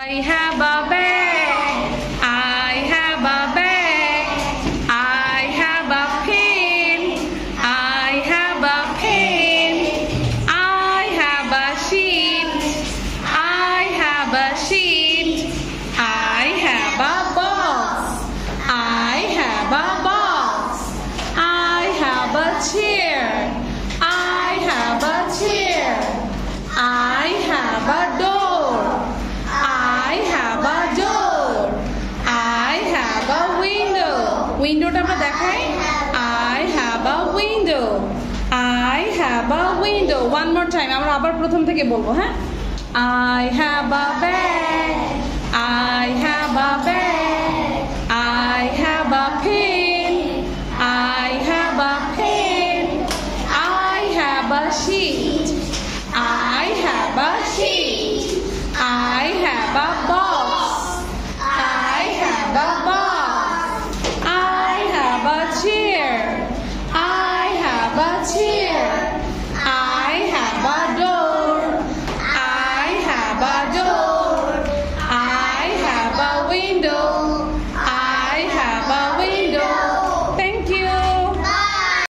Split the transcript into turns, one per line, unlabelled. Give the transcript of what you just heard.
I have a bag. I have a bag. I have a pen. I have a pen. I have a sheet. I have a sheet. I have a box. I have a box. I have a chair. I have a chair. I have a door. I have a door. I have a window. উইন্ডোটা আমরা দেখাই। I have a window. I have a window. One more time. আমরা আবার প্রথম থেকে বলবো, হ্যাঁ? I have a bag. I have a bag. I have a pen. I have a pen. I have a sheet. I have a sheet. I have a box. I have a box. I have a chair. I have a chair. I have a door. I have a door. I have a window.